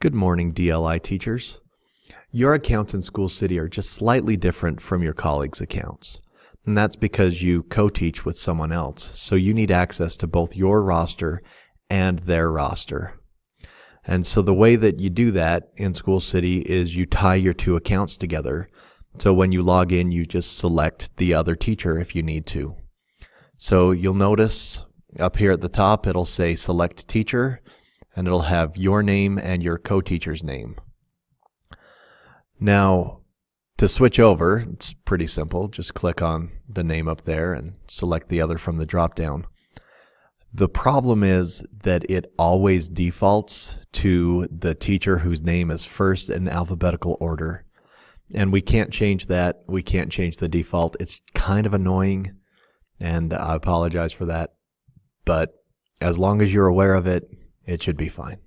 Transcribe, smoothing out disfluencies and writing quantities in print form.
Good morning, DLI teachers. Your accounts in SchoolCity are just slightly different from your colleagues' accounts. And that's because you co-teach with someone else, so you need access to both your roster and their roster. And so the way that you do that in SchoolCity is you tie your two accounts together. So when you log in, you just select the other teacher if you need to. So you'll notice up here at the top, it'll say Select Teacher, and it'll have your name and your co-teacher's name. Now, to switch over, it's pretty simple. Just click on the name up there and select the other from the drop-down. The problem is that it always defaults to the teacher whose name is first in alphabetical order. And we can't change that. We can't change the default. It's kind of annoying, and I apologize for that. But as long as you're aware of it, it should be fine.